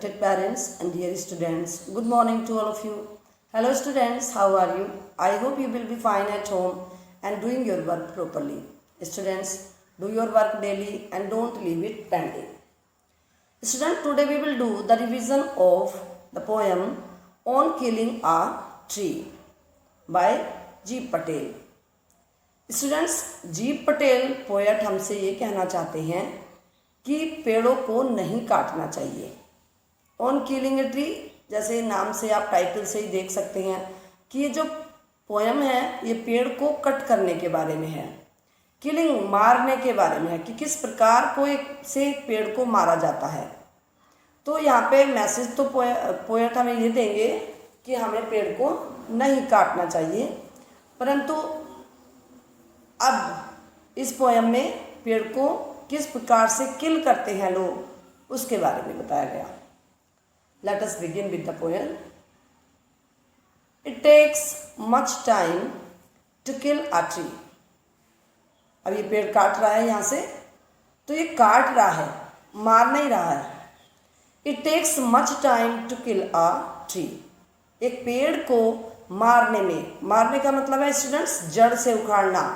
respected parents and dear students, good morning to all of you. Hello students, how are you? I hope you will be fine at home and doing your work properly. Students, do your work daily and don't leave it pending. Students, today we will do the revision of the poem On Killing a Tree by G. Patel. Students, G Patel poet हमसे ये कहना चाहते हैं कि पेड़ों को नहीं काटना चाहिए. ऑन किलिंग ए ट्री, जैसे नाम से आप टाइटल से ही देख सकते हैं कि ये जो पोएम है ये पेड़ को कट करने के बारे में है. किलिंग मारने के बारे में है कि किस प्रकार को एक पेड़ को मारा जाता है. तो यहाँ पे मैसेज तो पोएट हमें ये देंगे कि हमें पेड़ को नहीं काटना चाहिए, परंतु अब इस पोएम में पेड़ को किस प्रकार से किल करते हैं लोग, उसके बारे में बताया गया. Let us begin with the poem. It takes much time to kill a tree. अब ये पेड़ काट रहा है यहाँ से, तो ये काट रहा है, मार नहीं रहा है. It takes much time to kill a tree. एक पेड़ को मारने में, मारने का मतलब है स्टूडेंट्स जड़ से उखाड़ना,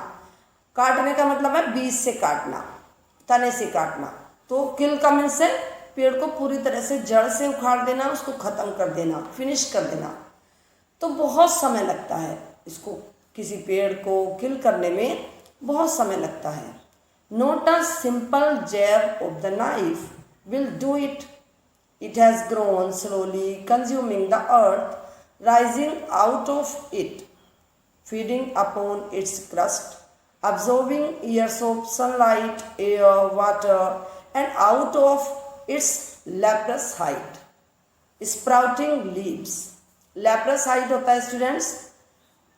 काटने का मतलब है बीज से काटना, तने से काटना. तो किल का मीन्स है पेड़ को पूरी तरह से जड़ से उखाड़ देना, उसको ख़त्म कर देना, फिनिश कर देना. तो बहुत समय लगता है इसको, किसी पेड़ को किल करने में बहुत समय लगता है. Not a simple jab of the knife will do it. It has grown slowly consuming the earth, rising out of it, feeding upon its crust, absorbing years of sunlight, air, water, and out of its leprous height, sprouting leaves. leprous height होता है students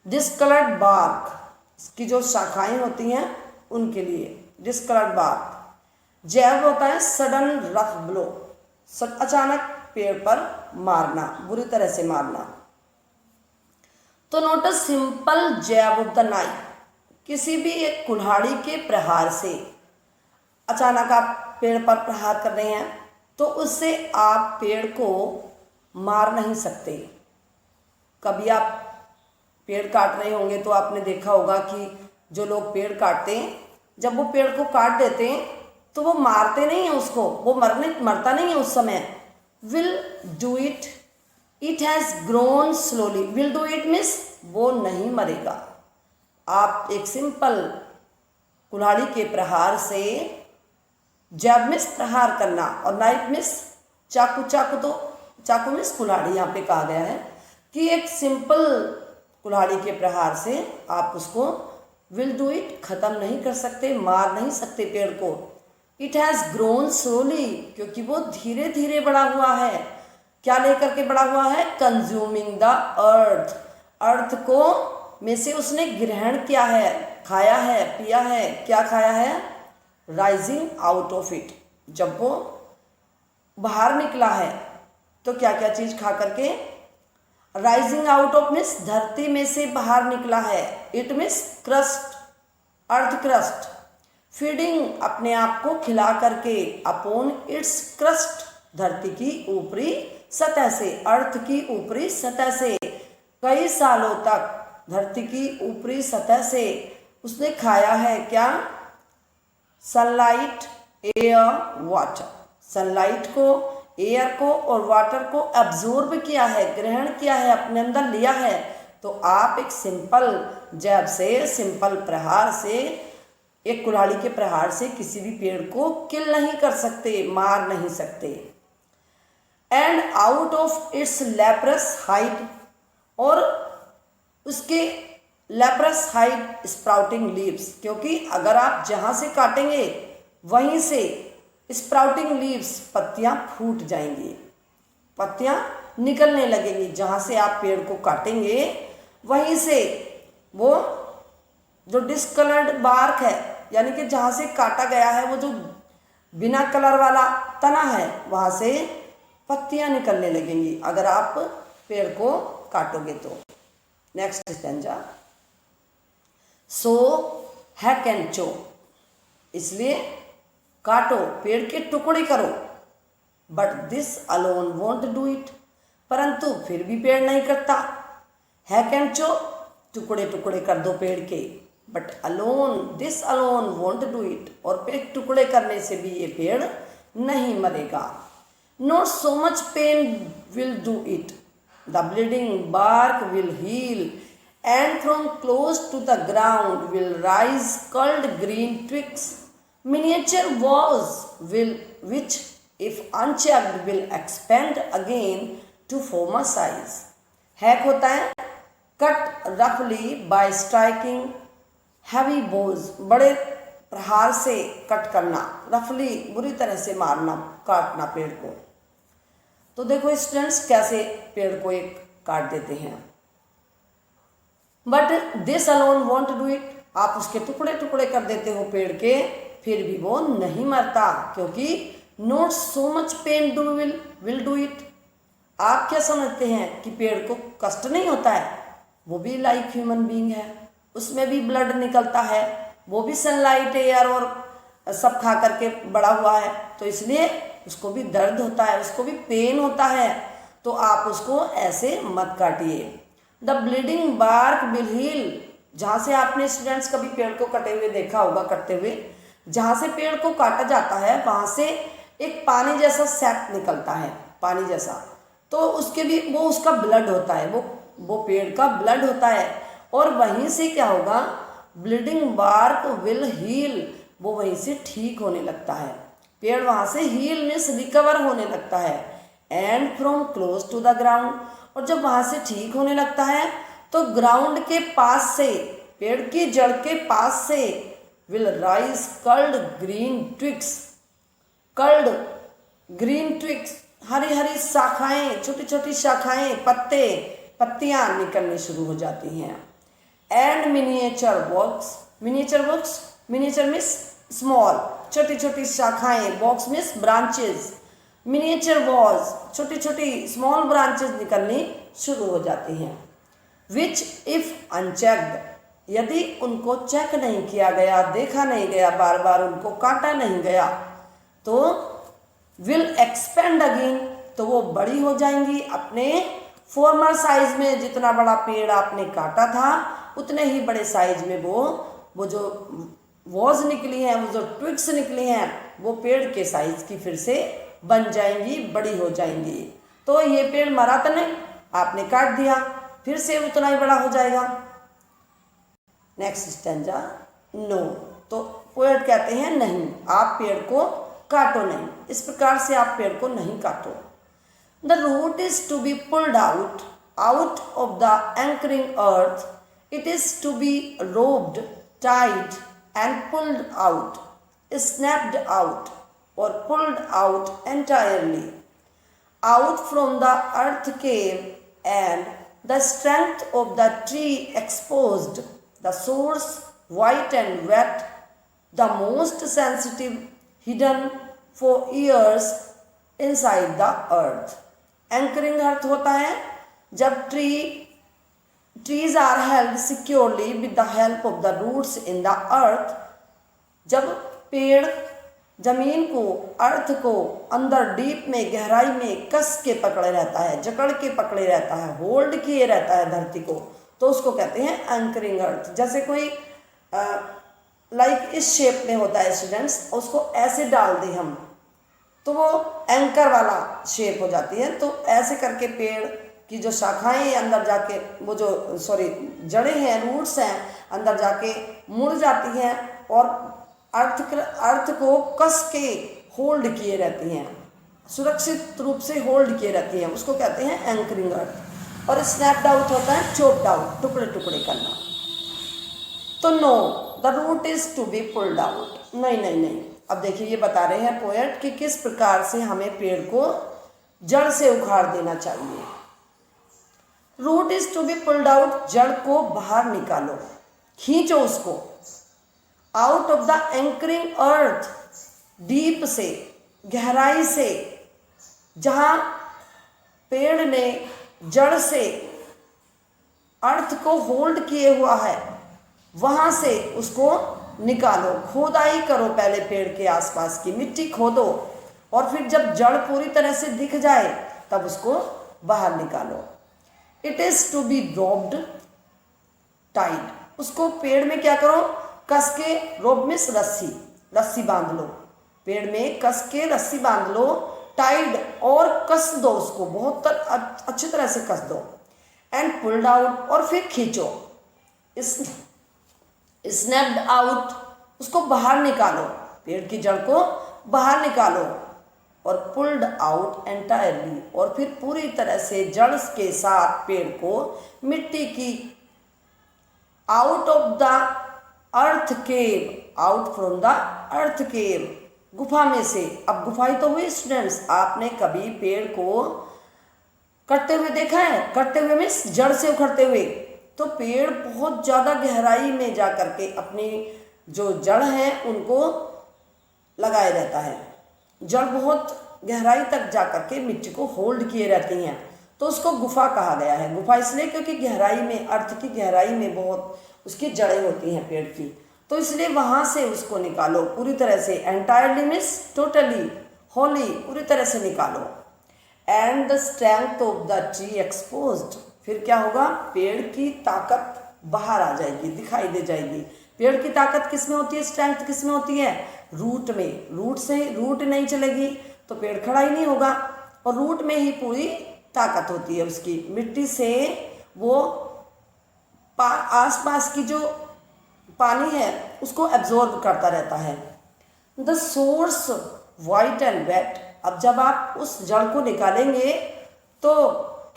discolored bark, इसकी जो शाखाएं होती हैं उनके लिए discolored bark. जैब होता है sudden rough blow, अचानक पेड़ पर मारना, बुरी तरह से मारना. तो not a simple jab of the knife, किसी भी एक कुल्हाड़ी के प्रहार से अचानक आप पेड़ पर प्रहार कर रहे हैं तो उससे आप पेड़ को मार नहीं सकते. कभी आप पेड़ काट रहे होंगे तो आपने देखा होगा कि जो लोग पेड़ काटते हैं, जब वो पेड़ को काट देते हैं तो वो मारते नहीं हैं उसको, वो मरता नहीं है उस समय. Will do it, it has grown slowly. Will do it means वो नहीं मरेगा. आप एक सिंपल कुल्हाड़ी के प्रहार से, जैब मिस प्रहार करना और नाइफ मिस चाकू, चाकू मिस कुल्हाड़ी यहाँ पे कहा गया है कि एक सिंपल कुल्हाड़ी के प्रहार से आप उसको विल डू इट ख़त्म नहीं कर सकते, मार नहीं सकते पेड़ को. इट हैज़ ग्रोन स्लोली, क्योंकि वो धीरे धीरे बड़ा हुआ है. क्या लेकर के बड़ा हुआ है? कंज्यूमिंग द अर्थ, अर्थ को में से उसने ग्रहण किया है, खाया है, पिया है. क्या खाया है? राइजिंग आउट ऑफ इट, जब वो बाहर निकला है तो क्या क्या चीज़ खा करके, राइजिंग आउट ऑफ मीन्स धरती में से बाहर निकला है. It means crust, earth crust. Feeding अपने आप को खिला करके, अपॉन इट्स क्रस्ट, धरती की ऊपरी सतह से, अर्थ की ऊपरी सतह से कई सालों तक धरती की ऊपरी सतह से उसने खाया है. क्या? Sunlight, air, water. सनलाइट को, एयर को और वाटर को एब्जॉर्ब किया है, ग्रहण किया है, अपने अंदर लिया है. तो आप एक सिंपल जैब से, सिंपल प्रहार से, एक कुल्हाड़ी के प्रहार से किसी भी पेड़ को किल नहीं कर सकते, मार नहीं सकते. And out of its leprous height, और उसके लेप्रस हाइट स्प्राउटिंग लीव्स, क्योंकि अगर आप जहाँ से काटेंगे वहीं से स्प्राउटिंग लीव्स, पत्तियाँ फूट जाएंगी, पत्तियाँ निकलने लगेंगी. जहाँ से आप पेड़ को काटेंगे वहीं से वो जो डिस्कलर्ड बार्क है, यानी कि जहाँ से काटा गया है वो जो बिना कलर वाला तना है, वहाँ से पत्तियाँ निकलने लगेंगी अगर आप पेड़ को काटोगे तो. Next stanza. So hack and चो, इसलिए काटो, पेड़ के टुकड़े करो. But this alone won't do it, परंतु फिर भी पेड़ नहीं करता। हैक एंड चो, टुकड़े टुकड़े कर दो पेड़ के, but alone this alone won't do it, और पेड़ टुकड़े करने से भी ये पेड़ नहीं मरेगा। Not so much pain will do it, the bleeding bark will heal, and from close to the ground will rise curled green twigs, miniature was will which if unchecked will expand again to former size. Hack होता है cut रफली bye striking heavy बोज, बड़े प्रहार से cut करना, रफली बुरी तरह से मारना, काटना पेड़ को। तो देखो स्टूडेंट्स कैसे पेड़ को एक काट देते हैं। But this alone want do it, आप उसके टुकड़े टुकड़े कर देते हो पेड़ के, फिर भी वो नहीं मरता, क्योंकि not so much pen do will do it. आप क्या समझते हैं कि पेड़ को कष्ट नहीं होता है? वो भी लाइक ह्यूमन बीइंग है, उसमें भी ब्लड निकलता है, वो भी सनलाइट एयर और सब खा करके बड़ा हुआ है, तो इसलिए उसको भी दर्द होता है, उसको भी पेन होता है। तो आप उसको ऐसे मत काटिए। The bleeding bark will heal, जहाँ से आपने स्टूडेंट्स कभी पेड़ को कटे हुए देखा होगा, कटते हुए, जहाँ से पेड़ को काटा जाता है वहाँ से एक पानी जैसा सैक निकलता है, पानी जैसा, तो उसके भी वो उसका ब्लड होता है, वो पेड़ का ब्लड होता है, और वहीं से क्या होगा, ब्लीडिंग बार्क विल हील, वो वहीं से ठीक होने लगता है, पेड़ वहाँ से हील मीन्स रिकवर होने लगता है। And from close to the ground, और जब वहाँ से ठीक होने लगता है तो ग्राउंड के पास से, पेड़ की जड़ के पास से, will rise curled green twigs, curled green twigs, हरी हरी शाखाएं, छोटी छोटी शाखाएं, पत्ते, पत्तियां निकलनी शुरू हो जाती हैं। And miniature works, miniature means small, छोटी छोटी शाखाएं, box means branches, miniature walls, छोटी छोटी स्मॉल ब्रांचेस निकलनी शुरू हो जाती हैं। विच इफ अनचेक्ड, यदि उनको चेक नहीं किया गया, देखा नहीं गया, बार बार उनको काटा नहीं गया, तो विल एक्सपेंड अगेन, तो वो बड़ी हो जाएंगी अपने फॉर्मर साइज में। जितना बड़ा पेड़ आपने काटा था उतने ही बड़े साइज में वो जो वॉज निकली हैं, वो जो ट्विग्स निकली हैं, वो पेड़ के साइज की फिर से बन जाएंगी, बड़ी हो जाएंगी। तो ये पेड़ मरा तो नहीं, आपने काट दिया, फिर से उतना ही बड़ा हो जाएगा। नेक्स्ट स्टैंजा, नो, तो पोएट कहते हैं नहीं, आप पेड़ को काटो नहीं, इस प्रकार से आप पेड़ को नहीं काटो। The root is to be pulled out of the anchoring earth, it is to be roped, tied and pulled out, snapped out or pulled out entirely out from the earth cave, and the strength of the tree exposed, the source white and wet, the most sensitive hidden for years inside the earth। anchoring earth होता है जब trees are held securely with the help of the roots in the earth, जब पेड़ जमीन को, अर्थ को अंदर deep में, गहराई में कस के पकड़े रहता है, जकड़ के पकड़े रहता है, होल्ड किए रहता है धरती को, तो उसको कहते हैं एंकरिंग अर्थ। जैसे कोई लाइक इस शेप में होता है स्टूडेंट्स, उसको ऐसे डाल दें हम तो वो एंकर वाला शेप हो जाती है। तो ऐसे करके पेड़ की जो शाखाएं अंदर जाके, वो जो जड़ें हैं, रूट्स हैं, अंदर जाके मुड़ जाती हैं और अर्थ को कस के होल्ड किए रहती हैं, सुरक्षित रूप से होल्ड किए रहती हैं, उसको कहते हैं एंकरिंग अर्थ। और स्नैप्ड आउट होता है चोप्ड आउट, टुकड़े टुकड़े करना। तो no, the root is to be pulled out, नहीं। अब देखिए ये बता रहे हैं पोएट कि किस प्रकार से हमें पेड़ को जड़ से उखाड़ देना चाहिए। Root is to be pulled out, जड़ को बाहर निकालो, खींचो उसको, out of the anchoring earth, deep से, गहराई से, जहाँ पेड़ ने जड़ से अर्थ को होल्ड किए हुआ है, वहाँ से उसको निकालो, खोदाई करो, पहले पेड़ के आसपास की मिट्टी खोदो और फिर जब जड़ पूरी तरह से दिख जाए तब उसको बाहर निकालो। It is to be roped tied, उसको पेड़ में क्या करो, कस के, रोप मीन्स रस्सी, रस्सी बांध लो, पेड़ में कस के रस्सी बांध लो, टाइड और कस दो उसको, बहुत अच्छी तरह से कस दो, एंड पुल्ड आउट और फिर खींचो, स्नैप्ड आउट उसको बाहर निकालो, पेड़ की जड़ को बाहर निकालो, और पुल्ड आउट एंटायरली और फिर पूरी तरह से जड़ के साथ पेड़ को मिट्टी की out of the earth cave, out from the earth cave, गुफा में से। अब गुफाई तो हुई स्टूडेंट्स, आपने कभी पेड़ को कटते हुए देखा है? कटते हुए मीन्स जड़ से उखड़ते हुए। तो पेड़ बहुत ज़्यादा गहराई में जा करके अपनी जो जड़ है उनको लगाए रहता है, जड़ बहुत गहराई तक जा करके मिट्टी को होल्ड किए रहती हैं, तो उसको गुफा कहा गया है। गुफा इसलिए क्योंकि गहराई में, अर्थ की गहराई में बहुत उसकी जड़ें होती हैं पेड़ की, तो इसलिए वहाँ से उसको निकालो पूरी तरह से, एंटायरली मीन्स टोटली, होली, पूरी तरह से निकालो। And the strength of the tree exposed, फिर क्या होगा, पेड़ की ताकत बाहर आ जाएगी, दिखाई दे जाएगी। पेड़ की ताकत किस में होती है, स्ट्रेंथ किस में होती है? रूट में। रूट से रूट नहीं चलेगी तो पेड़ खड़ा ही नहीं होगा, और रूट में ही पूरी ताकत होती है उसकी। मिट्टी से वो आसपास की जो पानी है उसको एब्जॉर्ब करता रहता है। The source white and wet, अब जब आप उस जड़ को निकालेंगे तो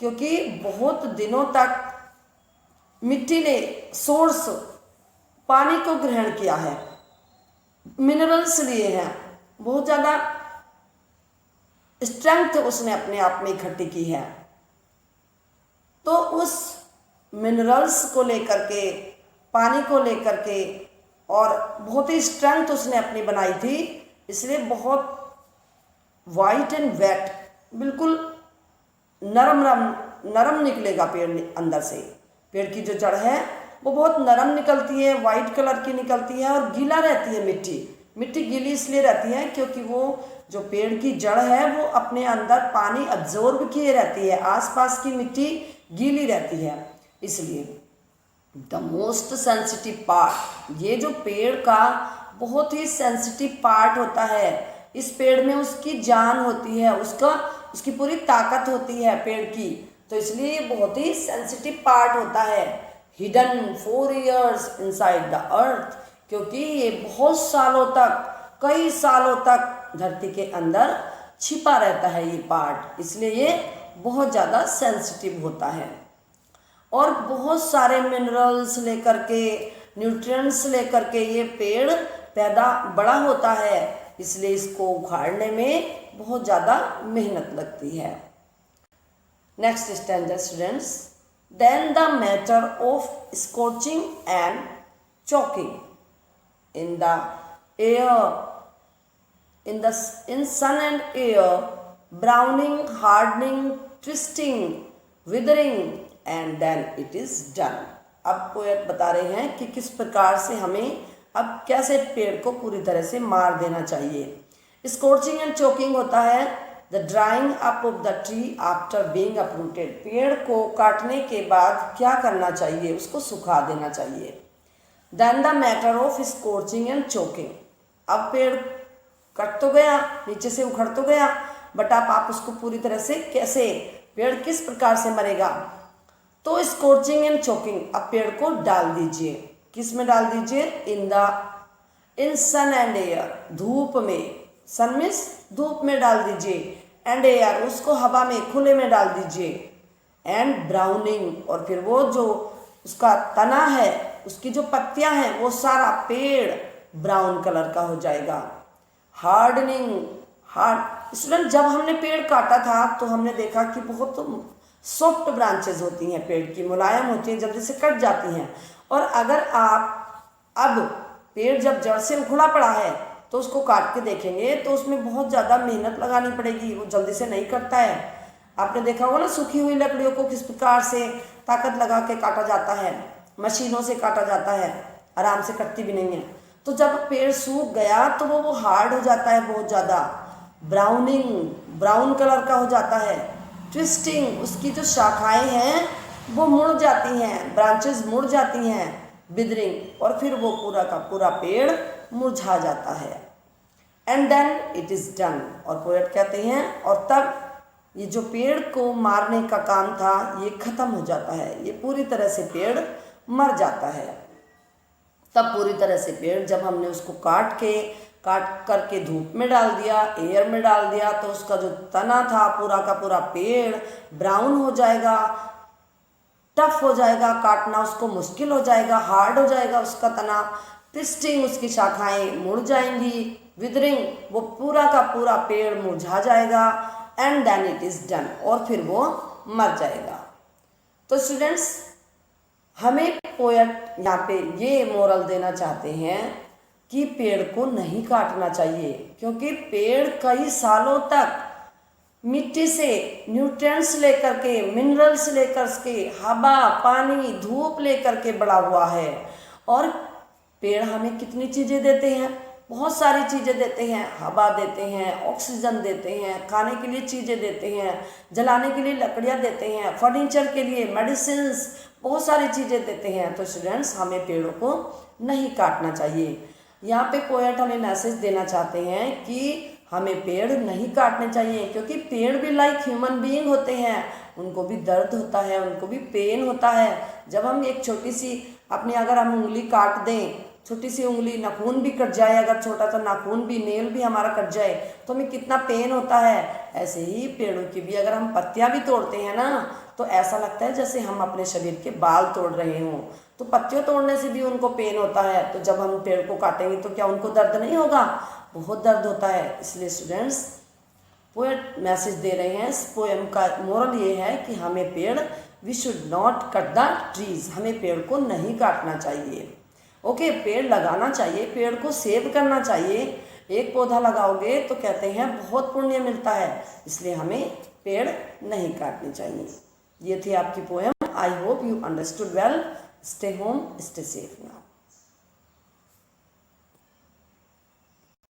क्योंकि बहुत दिनों तक मिट्टी ने सोर्स पानी को ग्रहण किया है, मिनरल्स लिए हैं, बहुत ज़्यादा स्ट्रेंथ उसने अपने आप में इकट्ठी की है, तो उस मिनरल्स को लेकर के, पानी को लेकर के, और बहुत ही स्ट्रेंथ उसने अपनी बनाई थी, इसलिए बहुत वाइट एंड वेट, बिल्कुल नरम निकलेगा पेड़ अंदर से। पेड़ की जो जड़ है वो बहुत नरम निकलती है, वाइट कलर की निकलती है, और गीला रहती है मिट्टी। मिट्टी गीली इसलिए रहती है क्योंकि वो जो पेड़ की जड़ है वो अपने अंदर पानी अब्जॉर्ब किए रहती है, आसपास की मिट्टी गीली रहती है, इसलिए। द मोस्ट सेंसिटिव पार्ट, ये जो पेड़ का बहुत ही सेंसिटिव पार्ट होता है, इस पेड़ में उसकी जान होती है, उसकी पूरी ताकत होती है पेड़ की, तो इसलिए ये बहुत ही सेंसिटिव पार्ट होता है। Hidden 4 years inside the earth, क्योंकि ये बहुत सालों तक, कई सालों तक धरती के अंदर छिपा रहता है ये पार्ट, इसलिए ये बहुत ज़्यादा सेंसिटिव होता है। और बहुत सारे मिनरल्स लेकर के, न्यूट्रिएंट्स लेकर के ये पेड़ बड़ा होता है, इसलिए इसको उखाड़ने में बहुत ज़्यादा मेहनत लगती है। Next standard students, then the matter of scorching and choking in the air, in sun and air, browning, hardening, twisting, withering, and then it is done। अब पोएट बता रहे हैं कि किस प्रकार से हमें अब कैसे पेड़ को पूरी तरह से मार देना चाहिए। स्corching एंड choking होता है the drawing up of the tree after being uprooted, पेड़ को काटने के बाद क्या करना चाहिए, उसको सुखा देना चाहिए। Then the matter of scorching and choking, अब पेड़ कट तो गया, नीचे से उखड़ तो गया, बट आप उसको पूरी तरह से कैसे, पेड़ किस प्रकार से मरेगा, तो स्corching एंड choking, अब पेड़ को डाल दीजिए, किस में डाल दीजिए, इन सन एंड एयर, धूप में, सन मीन्स धूप में डाल दीजिए, एंड एयर उसको हवा में, खुले में डाल दीजिए, एंड ब्राउनिंग, और फिर वो जो उसका तना है, उसकी जो पत्तियां हैं, वो सारा पेड़ ब्राउन कलर का हो जाएगा। हार्ड स्टूडेंट, जब हमने पेड़ काटा था तो हमने देखा कि बहुत सॉफ्ट ब्रांचेज होती हैं पेड़ की, मुलायम होती हैं, जल्दी से कट जाती हैं। और अगर आप अब पेड़ जब जड़ से उखड़ा पड़ा है तो उसको काट के देखेंगे तो उसमें बहुत ज़्यादा मेहनत लगानी पड़ेगी, वो जल्दी से नहीं कटता है। आपने देखा होगा ना, सूखी हुई लकड़ियों को किस प्रकार से ताकत लगा के काटा जाता है, मशीनों से काटा जाता है, आराम से कटती भी नहीं है। तो जब पेड़ सूख गया तो वो हार्ड हो जाता है बहुत ज़्यादा, ब्राउनिंग, ब्राउन कलर का हो जाता है। ट्विस्टिंग, उसकी जो शाखाएं हैं वो मुड़ जाती हैं, ब्रांचेस मुड़ जाती हैं। विदरिंग, और फिर वो पूरा का पूरा पेड़ मुरझा जाता है। And then it is done, और पोएट कहते हैं और तब ये जो पेड़ को मारने का काम था ये खत्म हो जाता है, ये पूरी तरह से पेड़ मर जाता है। तब पूरी तरह से पेड़, जब हमने उसको काट करके धूप में डाल दिया, एयर में डाल दिया, तो उसका जो तना था पूरा का पूरा पेड़ ब्राउन हो जाएगा, टफ हो जाएगा, काटना उसको मुश्किल हो जाएगा, हार्ड हो जाएगा उसका तना। ट्विस्टिंग, उसकी शाखाएं मुड़ जाएंगी। विदरिंग, वो पूरा का पूरा पेड़ मुरझा जाएगा। And then it is done, और फिर वो मर जाएगा। तो स्टूडेंट्स, हमें पोएट यहाँ पे ये मोरल देना चाहते हैं कि पेड़ को नहीं काटना चाहिए, क्योंकि पेड़ कई सालों तक मिट्टी से न्यूट्रिएंट्स लेकर के, मिनरल्स लेकर के, हवा, पानी, धूप लेकर के बड़ा हुआ है। और पेड़ हमें कितनी चीज़ें देते हैं, बहुत सारी चीज़ें देते हैं। हवा देते हैं, ऑक्सीजन देते हैं, खाने के लिए चीज़ें देते हैं, जलाने के लिए लकड़ियाँ देते हैं, फर्नीचर के लिए मेडिसिन्स, बहुत सारी चीज़ें देते हैं। तो स्टूडेंट्स, हमें पेड़ों को नहीं काटना चाहिए। यहाँ पे पोएट हमें मैसेज देना चाहते हैं कि हमें पेड़ नहीं काटने चाहिए, क्योंकि पेड़ भी लाइक ह्यूमन बीइंग होते हैं, उनको भी दर्द होता है, उनको भी पेन होता है। जब हम एक छोटी सी अपनी अगर हम उंगली काट दें, छोटी सी उंगली, नाखून भी कट जाए, अगर छोटा सा नाखून भी, नेल भी हमारा कट जाए, तो हमें कितना पेन होता है। ऐसे ही पेड़ों की भी अगर हम पत्तियां भी तोड़ते हैं ना, तो ऐसा लगता है जैसे हम अपने शरीर के बाल तोड़ रहे हों। तो पत्तियों तोड़ने से भी उनको पेन होता है, तो जब हम पेड़ को काटेंगे तो क्या उनको दर्द नहीं होगा? बहुत दर्द होता है। इसलिए स्टूडेंट्स, पोएट मैसेज दे रहे हैं, इस पोएम का मोरल ये है कि हमें पेड़, we should not cut the trees, हमें पेड़ को नहीं काटना चाहिए। ओके, पेड़ लगाना चाहिए, पेड़ को सेव करना चाहिए। एक पौधा लगाओगे तो कहते हैं बहुत पुण्य मिलता है, इसलिए हमें पेड़ नहीं काटने चाहिए। ये थी आपकी poem. I hope you understood well. Stay home, stay safe now.